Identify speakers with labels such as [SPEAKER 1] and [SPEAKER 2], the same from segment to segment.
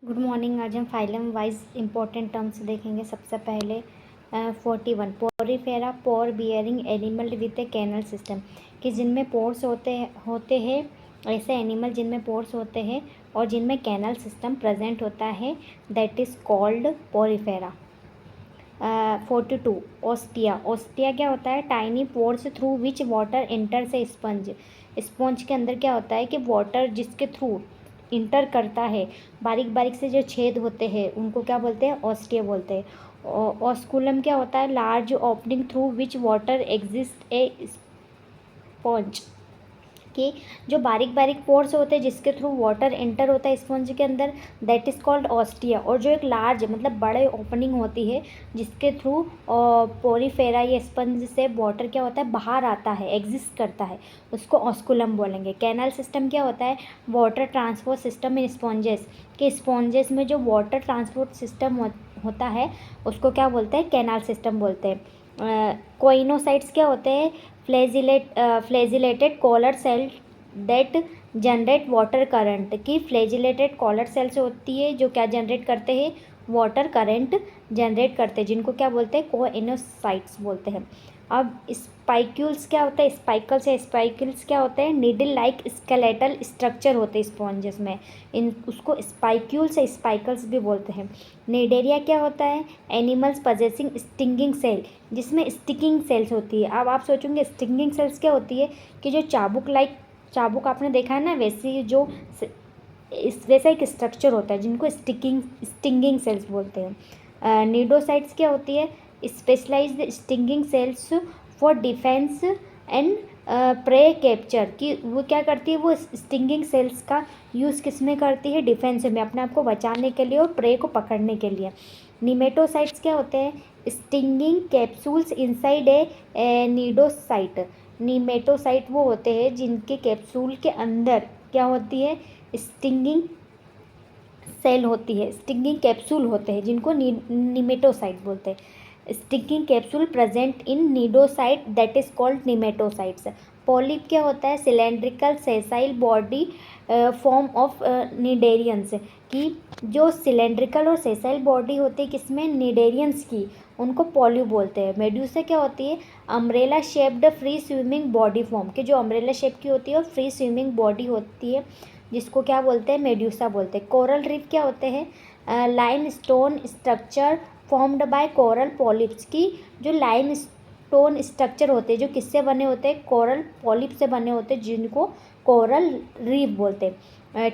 [SPEAKER 1] Good morning. आज हम phylum wise important terms देखेंगे। सबसे पहले 41 Porifera pore bearing animal with a canal system, कि जिनमें पोर्स होते हैं ऐसे एनिमल जिनमें पोर्स होते हैं और जिनमें कैनल सिस्टम प्रेजेंट होता है, that is called Porifera. 42 ostia. Ostia क्या होता है? Tiny pores through which water enters A sponge. Sponge के अंदर क्या होता है कि वाटर जिसके थ्रू इंटर करता है, बारीक बारीक से जो छेद होते हैं उनको क्या बोलते हैं? ओस्टिया बोलते हैं। ऑस्कुलम क्या होता है? Large opening through which water exist A sponge, कि जो बारीक बारीक पोर्स होते हैं जिसके थ्रू वाटर एंटर होता है स्पंज के अंदर, दैट इज़ कॉल्ड ऑस्टिया। और जो एक लार्ज मतलब बड़े ओपनिंग होती है जिसके थ्रू पोरीफेरा या स्पंज से वाटर क्या होता है? बाहर आता है, एग्जिस्ट करता है, उसको ऑस्कुलम बोलेंगे। कैनल सिस्टम क्या होता है? Water transport system in sponges, कि स्पॉन्जेस में जो वाटर ट्रांसपोर्ट सिस्टम होता है उसको क्या बोलते हैं? कैनल सिस्टम बोलते हैं। कोइनोसाइट्स क्या होते हैं? Flagellated collar cell that generate water current, की फ्लैजिलेटेड कॉलर सेल्स होती है जो क्या जनरेट करते हैं? वाटर करंट जनरेट करते हैं, जिनको क्या बोलते हैं? कोइनोसाइट्स बोलते हैं। अब स्पाइक्यूल्स क्या होता है? स्पाइकल्स या स्पाइकल्स क्या होते हैं? नीडल लाइक स्केलेटल स्ट्रक्चर होते हैं स्पॉन्जेस में, इन उसको स्पाइक्यूल्स या स्पाइकल्स भी बोलते हैं। निडेरिया क्या होता है? एनिमल्स पजेसिंग स्टिंगिंग सेल, जिसमें स्टिकिंग सेल्स होती है। अब आप सोचेंगे स्टिंगिंग सेल्स क्या होती है? कि जो चाबुक आपने देखा है ना, वैसे जो वैसा एक स्ट्रक्चर होता है जिनको स्टिंगिंग सेल्स बोलते हैं। नीडोसाइट्स क्या होती है? Specialized stinging cells for defence and prey capture, कि वो क्या करती है? वो स्टिंगिंग सेल्स का यूज़ किस में करती है? डिफेंस में, अपने आप को बचाने के लिए और प्रे को पकड़ने के लिए। निमेटोसाइट्स क्या होते हैं? Stinging capsules inside a cnidocyte. Nematocyte वो होते हैं जिनके कैप्सूल के अंदर क्या होती है? स्टिंगिंग सेल होती है, स्टिंगिंग कैप्सूल होते हैं जिनको निमेटोसाइट बोलते हैं। Stinging capsule present in cnidocyte that is called nematocytes. Polyp क्या होता है? Cylindrical sessile body form of cnidarians, कि जो सिलेंड्रिकल और सेसाइल बॉडी होती है किसमें? निडेरियंस की, उनको पॉलिप बोलते हैं। मेड्यूसा क्या होती है? Umbrella shaped free swimming body form, कि जो अम्ब्रेला शेप की होती है और फ्री स्विमिंग बॉडी होती है जिसको क्या बोलते हैं? मेड्यूसा बोलते हैं। कोरल रीफ क्या होते हैं? Line stone structure formed by coral polyps, की जो लाइन स्टोन स्ट्रक्चर होते हैं जो किससे बने होते हैं? कोरल पॉलिप से बने होते हैं, जिनको कोरल रीफ बोलते हैं।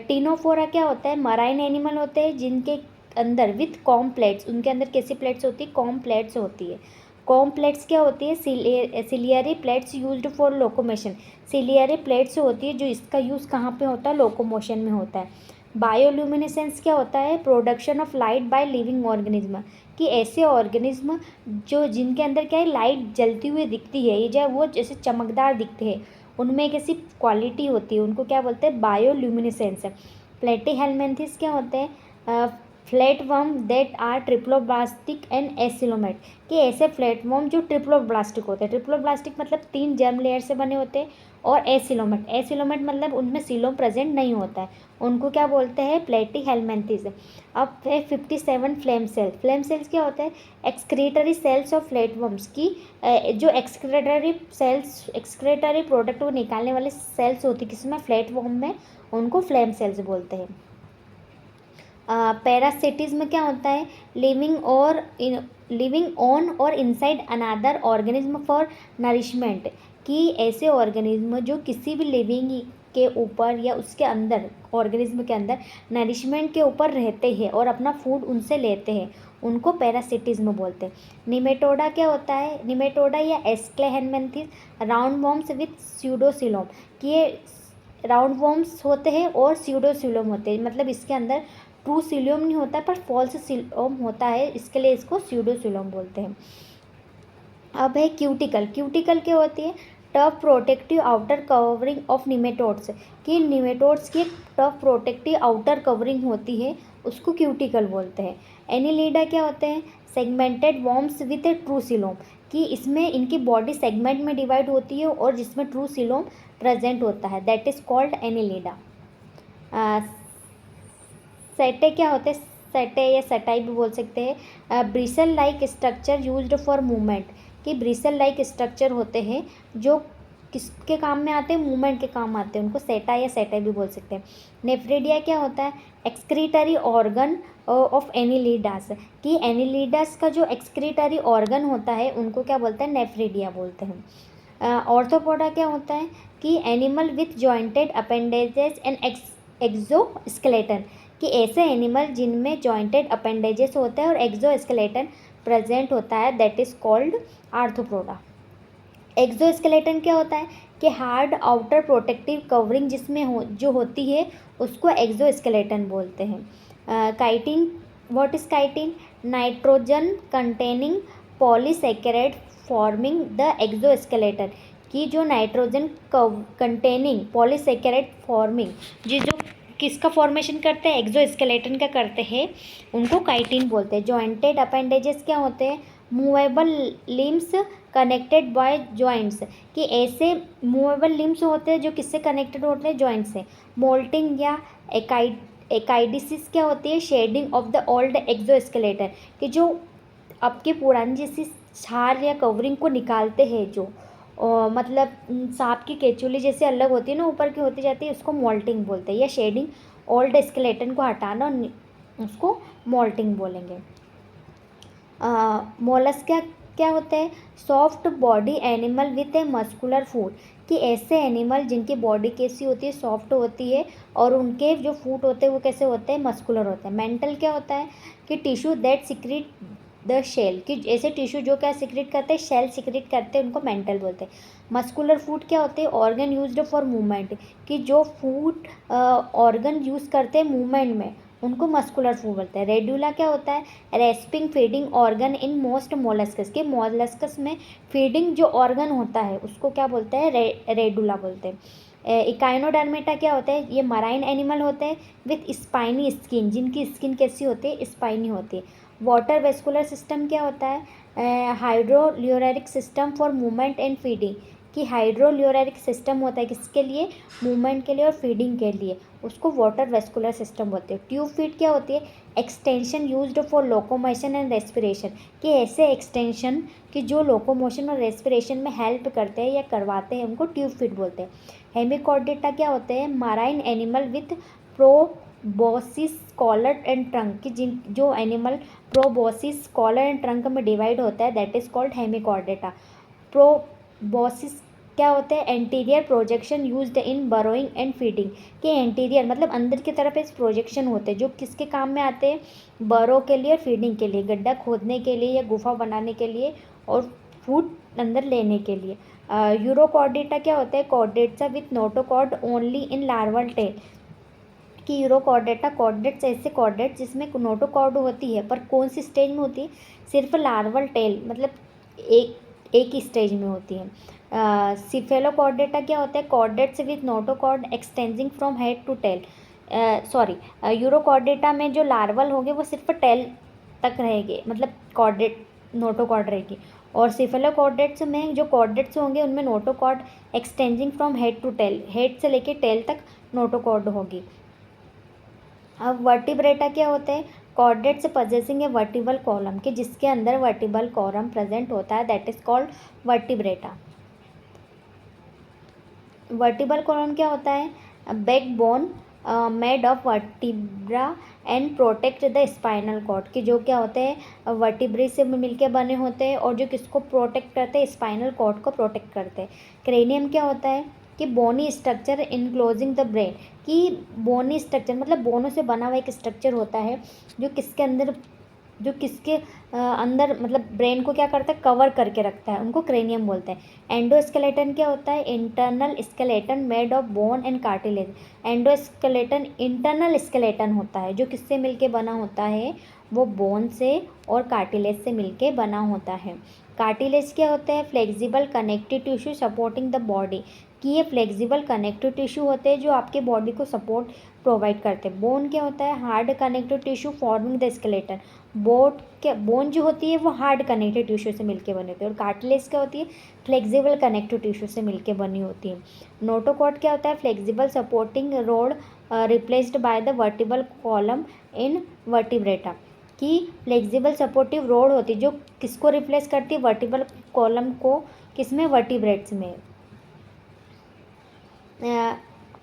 [SPEAKER 1] टिनोफोरा क्या होता है? मराइन एनिमल होते हैं जिनके अंदर विथ कॉम प्लेट्स, उनके अंदर कैसी प्लेट्स होती है? कॉम प्लेट्स होती है। कॉम प्लेट्स क्या होती है? Ciliary plates used for locomotion. Ciliary plates होती है जो इसका यूज़ कहाँ पे होता है? लोकोमोशन में होता है। बायोल्यूमिनेसेंस क्या होता है? Production of light by living organism, कि ऐसे ऑर्गेनिज्म जो जिनके अंदर क्या है? लाइट जलती हुई दिखती है, ये जो वो जैसे चमकदार दिखते हैं, उनमें एक ऐसी क्वालिटी होती है, उनको क्या बोलते हैं? बायोल्यूमिनेसेंस। प्लेटीहेल्मिन्थेस क्या होते हैं? Flatworm that are triploblastic and acoelomate, कि ऐसे फ्लैटवर्म जो ट्रिप्लोब्लास्टिक होते हैं। ट्रिप्लोब्लास्टिक मतलब 3 जर्म लेयर से बने होते हैं, और एसिलोमेट मतलब उनमें सीलोम प्रेजेंट नहीं होता है, उनको क्या बोलते हैं? प्लेटीहेल्मिन्थेस। अब है 57 फ्लेम सेल्स क्या होता है? एक्सक्रीटरी सेल्स ऑफ फ्लैटवर्म्स, की जो एक्सक्रीटरी प्रोडक्ट को निकालने वाले सेल्स होती है किसमें? फ्लैटवर्म में, उनको फ्लेम सेल्स बोलते हैं। पैरासिटिज्म क्या होता है? लिविंग ऑन और inside another organism for nourishment, कि ऐसे ऑर्गेनिज्म जो किसी भी लिविंग के ऊपर या उसके अंदर, ऑर्गेनिज्म के अंदर नरिशमेंट के ऊपर रहते हैं और अपना फूड उनसे लेते हैं, उनको पैरासिटिज्म बोलते हैं। निमेटोडा क्या होता है? निमेटोडा या एस्क्लेहेलमिन्थेस राउंड वॉर्म्स विथ स्यूडोसिलोम, कि ये राउंड वॉर्म्स होते हैं और स्यूडोसिलोम होते हैं, मतलब इसके अंदर ट्रू सिलोम नहीं होता है पर फॉल्स सिलोम होता है, इसके लिए इसको स्यूडोसिलोम बोलते हैं। अब है क्यूटिकल क्या होती है? Tough protective outer covering of nematodes, कि निमेटोड्स की टफ प्रोटेक्टिव आउटर कवरिंग होती है, उसको क्यूटिकल बोलते हैं। एनिलीडा क्या होते हैं? Segmented worms with A true coelom, कि इसमें इनकी बॉडी सेगमेंट में डिवाइड होती है और जिसमें ट्रू सिलोम प्रेजेंट होता है, दैट इज कॉल्ड एनिलीडा। सेटे क्या होते हैं, सेटे या सेटाई भी बोल सकते हैं, bristle like structure used for movement, कि ब्रिसल लाइक स्ट्रक्चर होते हैं जो किसके काम में आते हैं, मूवमेंट के काम आते हैं, उनको सेटा या सेटाई भी बोल सकते हैं। नेफ्रिडिया क्या होता है, एक्सक्रीटरी ऑर्गन ऑफ एनिलिडास, कि एनिलिडास का जो एक्सक्रीटरी ऑर्गन होता है उनको क्या बोलते हैं, नेफ्रिडिया बोलते हैं। ऑर्थोपोडा क्या होता है, कि animal with jointed appendages and exoskeleton, कि ऐसे एनिमल जिनमें जॉइंटेड अपेंडेजेस होता है और एक्सोस्केलेटन प्रेजेंट होता है, that is called arthropoda. Exoskeleton क्या होता है, कि हार्ड आउटर प्रोटेक्टिव कवरिंग जिसमें जो होती है उसको एक्सोस्केलेटन बोलते हैं। Chitin, what is chitin, nitrogen containing polysaccharide forming the exoskeleton, कि जो नाइट्रोजन कंटेनिंग पॉलीसेकेराइड फॉर्मिंग जो किसका फॉर्मेशन करते हैं, एक्सोस्केलेटन का करते हैं, उनको काइटिन बोलते हैं। जॉइंटेड अपेंडेजेस क्या होते हैं, movable limbs connected by joints, कि ऐसे मूवेबल लिम्स होते हैं जो किससे कनेक्टेड होते हैं, जॉइंट से। मोल्टिंग या एकाइडिसिस क्या होती है, shedding of the old exoskeleton, कि जो आपके पुरानी जैसी छाल या कवरिंग को निकालते हैं, जो मतलब सांप की केचुली जैसे अलग होती है ना, ऊपर की होती जाती है, उसको मोल्टिंग बोलते हैं। या शेडिंग ओल्ड स्केलेटन को हटाना, उसको मोल्टिंग बोलेंगे। मोलस्का क्या होते हैं, soft body animal with a muscular food, कि ऐसे एनिमल जिनकी बॉडी कैसी होती है, सॉफ्ट होती है, और उनके जो फूड होते हैं वो कैसे होते हैं, मस्कुलर होते हैं। मेंटल क्या होता है, कि tissue that secrete the shell, कि ऐसे टिश्यू जो क्या सिक्रीट करते हैं, शेल सिक्रीट करते हैं, उनको मेंटल बोलते हैं। मस्कुलर फूड क्या होते हैं, ऑर्गन यूज्ड फॉर मूवमेंट, कि जो फूड ऑर्गन यूज़ करते हैं मूवमेंट में, उनको मस्कुलर फूड बोलते हैं। रेड्यूला क्या होता है, respiring feeding organ in most molluscs, के मोलस्कस में फीडिंग जो ऑर्गन होता है उसको क्या बोलते हैं, रेडुला बोलते हैं। इकाइनोडर्मेटा क्या होता है, ये मराइन एनिमल होते हैं विथ स्पाइनी स्किन, जिनकी स्किन कैसी होती है, स्पाइनी होती है। वाटर वेस्कुलर सिस्टम क्या होता है, हाइड्रोल्यूरेरिक system for movement and feeding, कि हाइड्रोल्यूरेरिक सिस्टम होता है किसके लिए, मूवमेंट के लिए और फीडिंग के लिए, उसको वाटर वेस्कुलर सिस्टम बोलते हैं। ट्यूब फीट क्या होती है, extension used for locomotion and respiration, कि ऐसे एक्सटेंशन कि जो लोकोमोशन और रेस्पिरेशन में हेल्प करते हैं या करवाते हैं, उनको ट्यूब फीट बोलते हैं। हेमिकॉर्डेटा क्या होते हैं, marine animal with proboscis collar and trunk, कि जिन जो animal proboscis collar and trunk में डिवाइड होता है, that is called hemichordata. Proboscis क्या होते हैं, anterior projection used in burrowing and feeding, के एंटीरियर मतलब अंदर की तरफ इस प्रोजेक्शन होते हैं जो किसके काम में आते हैं, बरो के लिए और फीडिंग के लिए, गड्ढा खोदने के लिए या गुफा बनाने के लिए और फूड अंदर लेने के लिए। यूरोकॉर्डेटा क्या होता है, chordates with notochord only in larval tail, कि यूरोकॉर्डेटा कॉर्डेट्स ऐसे कॉर्डेट्स जिसमें नोटोकॉर्ड होती है, पर कौन सी स्टेज में होती है, सिर्फ लार्वल टेल मतलब एक ही स्टेज में होती है। सिफेलोकॉर्डेटा क्या होता है, chordates with notochord extending from head to tail, sorry urochordata में जो लार्वल होंगे वो सिर्फ टेल तक रहेंगे, मतलब कॉर्डेट नोटोकॉर्ड रहेगी, और सिफेलोकॉर्डेट्स में जो कॉर्डेट्स होंगे उनमें notochord extending from head to tail, head से लेके टेल तक नोटोकॉर्ड होगी। अब वर्टिब्रेटा क्या होते हैं, chordates possessing a vertebral column, के जिसके अंदर वर्टिबल कॉलम प्रेजेंट होता है, that is called vertebrata. Vertebral column क्या होता है, backbone made of vertebra and protect the spinal cord, कि जो क्या होते हैं वर्टिब्रे से मिलके बने होते हैं और जो किसको प्रोटेक्ट करते हैं, स्पाइनल कॉर्ड को प्रोटेक्ट करते हैं। क्रेनियम क्या होता है, कि bony structure enclosing the brain, कि बोनी स्ट्रक्चर मतलब बोनों से बना हुआ एक स्ट्रक्चर होता है जो किसके अंदर जो किसके अंदर मतलब ब्रेन को क्या करता है, कवर करके रखता है, उनको क्रेनियम बोलते हैं। एंडोस्केलेटन क्या होता है, internal skeleton made of bone and cartilage, endoskeleton internal skeleton होता है जो किससे मिलके बना होता है, वो बोन से और कार्टिलेज से मिलके बना होता है। कार्टिलेज क्या होता है, flexible connective tissue supporting the body, कि ये फ्लेक्सिबल कनेक्टिव टिश्यू होते हैं जो आपके बॉडी को सपोर्ट प्रोवाइड करते हैं। बोन क्या होता है, hard connective tissue forming the skeleton, bone जो होती है वो हार्ड कनेक्टिव टिश्यू से मिलके बनी होती है, और कार्टिलेज क्या होती है, फ्लेक्सिबल कनेक्टिव टिश्यू से मिलके बनी होती है। नोटोकॉर्ड क्या होता है, flexible supporting road replaced by the vertebral column in vertebrata, कि फ्लेक्सिबल सपोर्टिव रॉड होती है जो किसको रिप्लेस करती है, वर्टिबल कॉलम को, किसमें, वर्टिब्रेट्स में।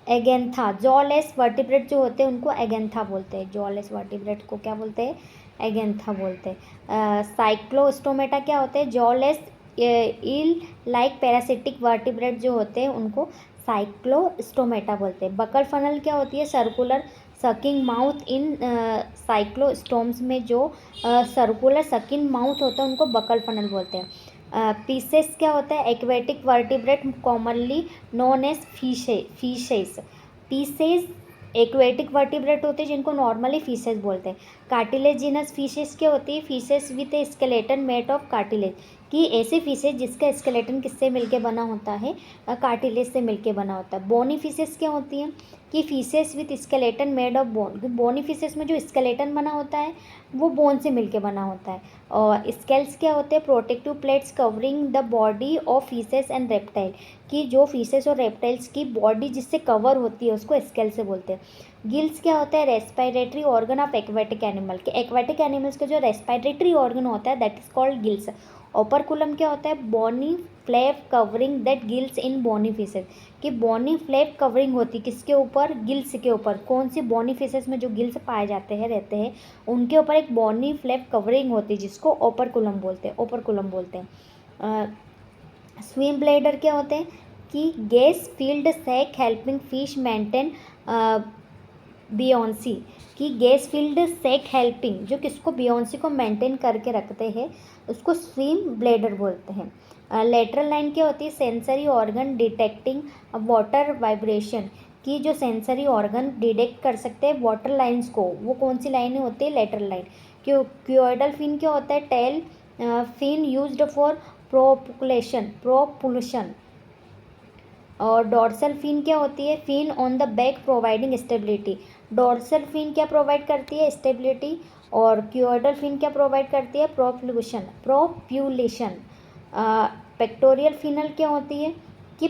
[SPEAKER 1] एगेंथा, जॉलेस वर्टिब्रेट जो होते हैं उनको एगेंथा बोलते हैं, जॉलेस वर्टिब्रेट को क्या बोलते हैं, एगेंथा बोलते हैं। साइक्लोस्टोमेटा क्या होते हैं, jawless eel like parasitic vertebrate जो होते हैं उनको साइक्लोस्टोमेटा बोलते हैं। बकल फनल क्या होती है, सर्कुलर सकिंग माउथ इन साइक्लोस्टोम्स में जो सर्कुलर सकिंग माउथ होता है उनको बकल फनल बोलते हैं। पीसेस क्या होता है, aquatic vertebrate commonly known as fishes, pisces aquatic vertebrate होते हैं जिनको नॉर्मली फिशेस बोलते हैं। कार्टिलेजिनस फिशेस क्या होती है, fishes with A skeleton made of cartilage, कि ऐसे फिशेस जिसका स्केलेटन किससे मिलके बना होता है, कार्टिलेज से मिलके बना होता है। बोनी फिशेस क्या होती हैं, कि fishes with skeleton made of bone, bony fishes में जो स्केलेटन बना होता है वो बोन से मिलके बना होता है। और स्केल्स क्या होते हैं, protective plates covering the body of fishes and reptile, कि जो फिशेस और रेप्टाइल्स की बॉडी जिससे कवर होती है उसको स्केल से बोलते हैं। गिल्स क्या होता है, respiratory organ of aquatic animal, के एक्वेटिक एनिमल्स का जो रेस्पिरेटरी ऑर्गन होता है that is called gills. Operculum क्या होता है, bony flap covering that gills in bony fishes, कि बोनी फ्लैप कवरिंग होती है किसके ऊपर, गिल्स के ऊपर। कौन सी बोनी फिशेस में जो गिल्स पाए जाते हैं रहते हैं उनके ऊपर एक बोनी फ्लैप कवरिंग होती है जिसको ओपरकुलम बोलते हैं, ओपरकुलम बोलते हैं। स्विम ब्लैडर क्या होते हैं, कि gas filled sac helping fish maintain buoyancy, कि गैस फील्ड सैक हेल्पिंग जो किसको, बियोंसी को मेंटेन करके रखते हैं उसको स्विम ब्लैडर बोलते हैं। लेटरल लाइन क्या होती है, sensory organ detecting water vibration, कि जो सेंसरी ऑर्गन डिटेक्ट कर सकते हैं वाटर लाइंस को, वो कौन सी लाइनें होती है, लेटरल लाइन। क्योइडल फिन क्या होता है, tail fin used for propulsion. और डॉर्सल फिन क्या होती है, fin on the back providing stability, dorsal fin क्या प्रोवाइड करती है, स्टेबिलिटी। और क्योइडल फिन क्या प्रोवाइड करती है, प्रोप्यूलेशन। पेक्टोरियल फिनल क्या होती है, कि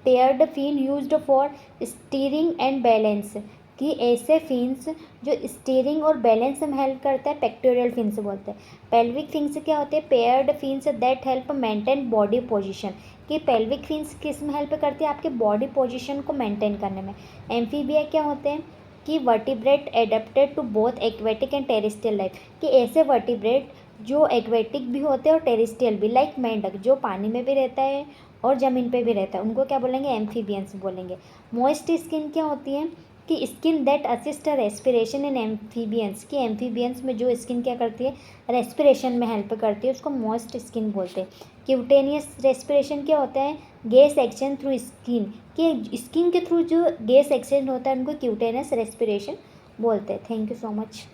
[SPEAKER 1] paired fin used for steering and balance, कि ऐसे फिन्स जो स्टीयरिंग और बैलेंस में हेल्प करता है पेक्टोरियल फिन्स बोलते हैं। पेल्विक फिन्स क्या होते हैं, paired fins that help maintain body position, कि पेल्विक फिन्स किस में हेल्प करती है, आपके बॉडी पोजीशन को मेंटेन करने में। एम्फीबिया क्या होते हैं, कि vertebrate adapted to both aquatic and terrestrial life, कि ऐसे वर्टिब्रेट जो एक्वेटिक भी होते हैं और टेरेस्ट्रियल भी, लाइक मेंढक जो पानी में भी रहता है और ज़मीन पे भी रहता है उनको क्या बोलेंगे, एम्फीबियंस बोलेंगे। मॉइस्ट स्किन क्या होती है, कि skin that assist respiration in amphibians, कि एम्फीबियंस में जो स्किन क्या करती है, रेस्पिरेशन में हेल्प करती है उसको मॉइस्ट स्किन बोलते हैं। क्यूटेनियस रेस्पिरेशन क्या होता है, गैस एक्सचेंज थ्रू स्किन, कि स्किन के थ्रू जो गैस एक्सचेंज होता है उनको क्यूटेनियस रेस्पिरेशन बोलते हैं। Thank you so much.